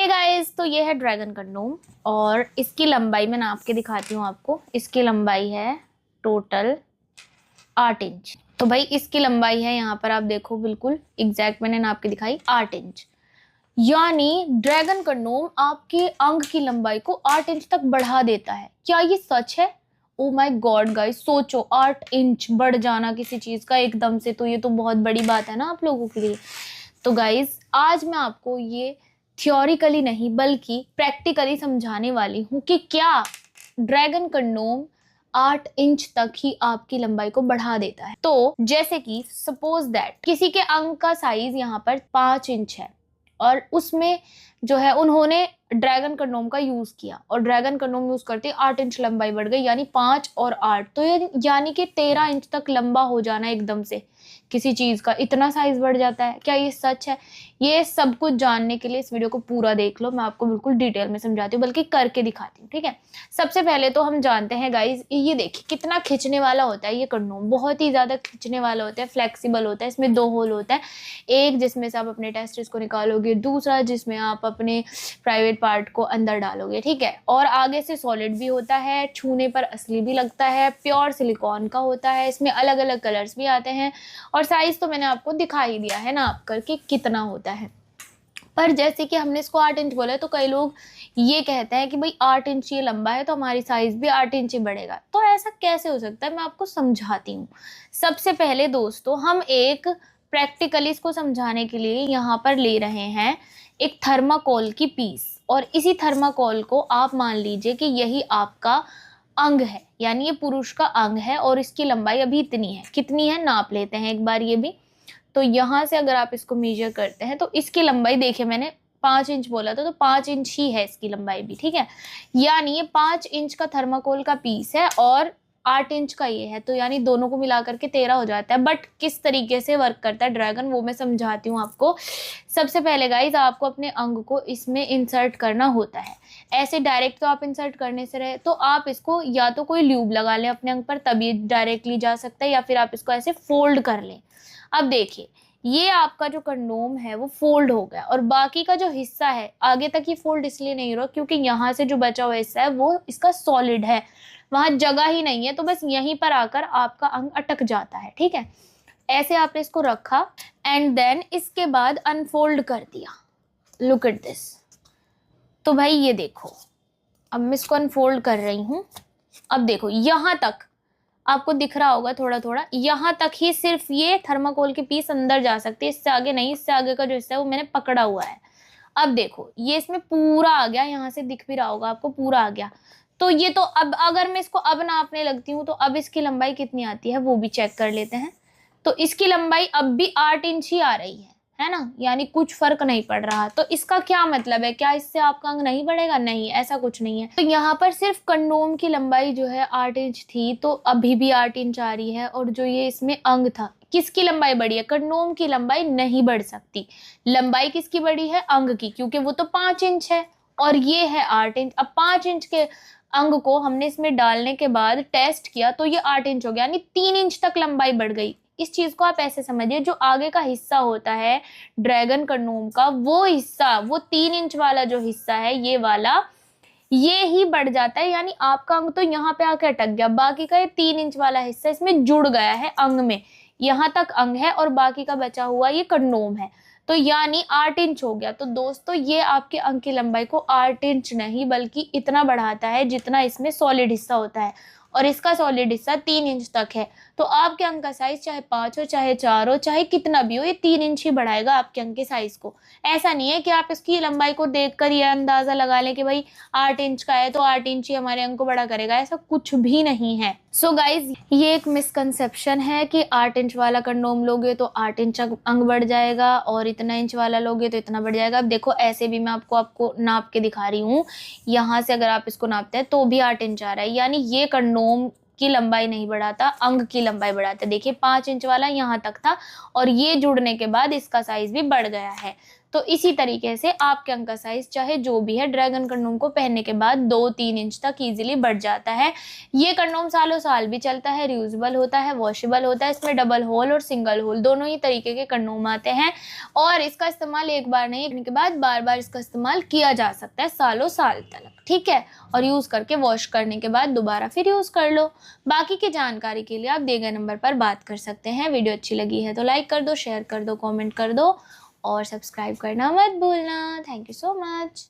Hey guys, तो ये है ड्रैगन कंडोम और इसकी लंबाई मैं नाप के दिखाती हूँ आपको। इसकी लंबाई है टोटल 8 इंच। तो भाई इसकी लंबाई है, यहाँ पर आप देखो बिल्कुल एग्जैक्ट मैंने नाप के दिखाई 8 इंच। यानी ड्रैगन कंडोम आपके अंग की लंबाई को 8 इंच तक बढ़ा देता है। क्या ये सच है? ओ माय गॉड गाइस, सोचो 8 इंच बढ़ जाना किसी चीज का एकदम से, तो ये तो बहुत बड़ी बात है ना आप लोगों के लिए। तो गाइस आज मैं आपको ये थ्योरिकली नहीं बल्कि प्रैक्टिकली समझाने वाली हूँ कि क्या ड्रैगन कंडोम 8 इंच तक ही आपकी लंबाई को बढ़ा देता है। तो जैसे कि सपोज दैट किसी के अंग का साइज यहाँ पर 5 इंच है और उसमें जो है उन्होंने ड्रैगन कंडोम का यूज किया और ड्रैगन कंडोम यूज करते 8 इंच लंबाई बढ़ गई, यानी 5 और 8 तो यानी कि 13 इंच तक लंबा हो जाना एकदम से किसी चीज का, इतना साइज बढ़ जाता है। क्या ये सच है? ये सब कुछ जानने के लिए इस वीडियो को पूरा देख लो, मैं आपको बिल्कुल डिटेल में समझाती हूँ, बल्कि करके दिखाती हूँ। ठीक है, सबसे पहले तो हम जानते हैं गाइज, ये देखिए कितना खिंचने वाला होता है ये कंडोम, बहुत ही ज्यादा खिंचने वाला होता है, फ्लेक्सिबल होता है। इसमें 2 होल होता है, एक जिसमें से आप अपने टेस्टिस को निकालोगे, दूसरा जिसमें आप अपने प्राइवेट पार्ट को अंदर डालोगे। ठीक है, और आगे से सॉलिड भी होता है, छूने पर असली भी लगता है, प्योर सिलिकॉन का होता है, इसमें अलग अलग कलर्स भी आते हैं और साइज तो मैंने आपको दिखा ही दिया है ना आप करके कितना होता है। पर जैसे कि हमने इसको 8 इंच बोला है तो कई लोग ये कहते हैं कि भाई 8 इंच ये लंबा है तो हमारी साइज भी 8 इंच ही बढ़ेगा। तो ऐसा कैसे हो सकता है, मैं आपको समझाती हूँ। सबसे पहले दोस्तों हम एक प्रैक्टिकली इसको समझाने के लिए यहाँ पर ले रहे हैं एक थर्माकोल की पीस, और इसी थर्माकोल को आप मान लीजिए कि यही आपका अंग है, यानी ये पुरुष का अंग है और इसकी लंबाई अभी इतनी है। कितनी है नाप लेते हैं एक बार ये भी। तो यहाँ से अगर आप इसको मेजर करते हैं तो इसकी लंबाई देखिए, मैंने 5 इंच बोला था तो 5 इंच ही है इसकी लंबाई भी। ठीक है, यानी ये 5 इंच का थर्माकोल का पीस है और 8 इंच का ये है, तो यानी दोनों को मिला करके 13 हो जाता है। बट किस तरीके से वर्क करता है ड्रैगन वो मैं समझाती हूँ आपको। सबसे पहले गाइज आपको अपने अंग को इसमें इंसर्ट करना होता है। ऐसे डायरेक्ट तो आप इंसर्ट करने से रहे तो आप इसको या तो कोई ल्यूब लगा लें अपने अंग पर, तभी डायरेक्टली जा सकता है, या फिर आप इसको ऐसे फोल्ड कर लें। अब देखिए ये आपका जो कंडोम है वो फोल्ड हो गया और बाकी का जो हिस्सा है आगे तक ये फोल्ड इसलिए नहीं हो रहा क्योंकि यहाँ से जो बचा हुआ हिस्सा है वो इसका सॉलिड है, वहां जगह ही नहीं है, तो बस यहीं पर आकर आपका अंग अटक जाता है। ठीक है, ऐसे आपने इसको रखा एंड देन इसके बाद अनफोल्ड कर दिया। Look at this. तो भाई ये देखो, अब मैं इसको अनफोल्ड कर रही हूँ। अब देखो यहां तक आपको दिख रहा होगा थोड़ा थोड़ा, यहाँ तक ही सिर्फ ये थर्माकोल की पीस अंदर जा सकती है, इससे आगे नहीं। इससे आगे का जो हिस्सा है वो मैंने पकड़ा हुआ है। अब देखो ये इसमें पूरा आ गया, यहाँ से दिख भी रहा होगा आपको, पूरा आ गया। तो ये तो अब अगर मैं इसको अब नापने लगती हूँ तो अब इसकी लंबाई कितनी आती है वो भी चेक कर लेते हैं। तो इसकी लंबाई अब भी 8 इंच ही आ रही है ना, यानी कुछ फर्क नहीं पड़ रहा। तो इसका क्या मतलब है, क्या इससे आपका अंग नहीं बढ़ेगा? नहीं, ऐसा कुछ नहीं है। तो यहाँ पर सिर्फ कंडोम की लंबाई जो है 8 इंच थी तो अभी भी 8 इंच आ रही है, और जो ये इसमें अंग था किसकी लंबाई बढ़ी है? कंडोम की लंबाई नहीं बढ़ सकती। लंबाई किसकी बढ़ी है? अंग की, क्योंकि वो तो 5 इंच है और ये है 8 इंच। अब 5 इंच के अंग को हमने इसमें डालने के बाद टेस्ट किया तो ये 8 इंच हो गया, यानी 3 इंच तक लंबाई बढ़ गई। इस चीज को आप ऐसे समझिए, जो आगे का हिस्सा होता है ड्रैगन कंडोम का वो हिस्सा, वो 3 इंच वाला जो हिस्सा है ये वाला, ये ही बढ़ जाता है। यानी आपका अंग तो यहाँ पे आके अटक गया, बाकी का ये 3 इंच वाला हिस्सा इसमें जुड़ गया है अंग में। यहाँ तक अंग है और बाकी का बचा हुआ ये कंडोम है, तो यानी 8 इंच हो गया। तो दोस्तों ये आपके अंग की लंबाई को 8 इंच नहीं बल्कि इतना बढ़ाता है जितना इसमें सॉलिड हिस्सा होता है, और इसका सॉलिड हिस्सा 3 इंच तक है। तो आपके अंग का साइज चाहे 5 हो चाहे 4 हो चाहे कितना भी हो, ये 3 इंच ही बढ़ाएगा आपके अंग के साइज को। ऐसा नहीं है कि आप इसकी लंबाई को देखकर ये अंदाजा लगा लें कि भाई 8 इंच का है तो 8 इंच ही हमारे अंग को बड़ा करेगा, ऐसा कुछ भी नहीं है। सो गाइज ये एक मिसकंसेप्शन है कि 8 इंच वाला कंडोम लोगे तो 8 इंच अंग बढ़ जाएगा और इतना इंच वाला लोगे तो इतना बढ़ जाएगा। अब देखो ऐसे भी मैं आपको नाप के दिखा रही हूँ, यहाँ से अगर आप इसको नापते हैं तो भी 8 इंच आ रहा है, यानी ये कंडोम की लंबाई नहीं बढ़ाता, अंग की लंबाई बढ़ाता है। देखिए 5 इंच वाला यहाँ तक था और ये जुड़ने के बाद इसका साइज भी बढ़ गया है। तो इसी तरीके से आपके अंग का साइज चाहे जो भी है, ड्रैगन कंडोम को पहनने के बाद 2-3 इंच तक इजीली बढ़ जाता है। ये कंडोम सालों साल भी चलता है, रियूजेबल होता है, वॉशेबल होता है। इसमें डबल होल और सिंगल होल दोनों ही तरीके के कंडोम आते हैं और इसका इस्तेमाल एक बार नहीं करने के बाद बार बार इसका इस्तेमाल किया जा सकता है सालों साल तक, ठीक है। और यूज़ करके वॉश करने के बाद दोबारा फिर यूज़ कर लो। बाकी की जानकारी के लिए आप दिए गए नंबर पर बात कर सकते हैं। वीडियो अच्छी लगी है तो लाइक कर दो, शेयर कर दो, कमेंट कर दो और सब्सक्राइब करना मत भूलना। Thank you so much.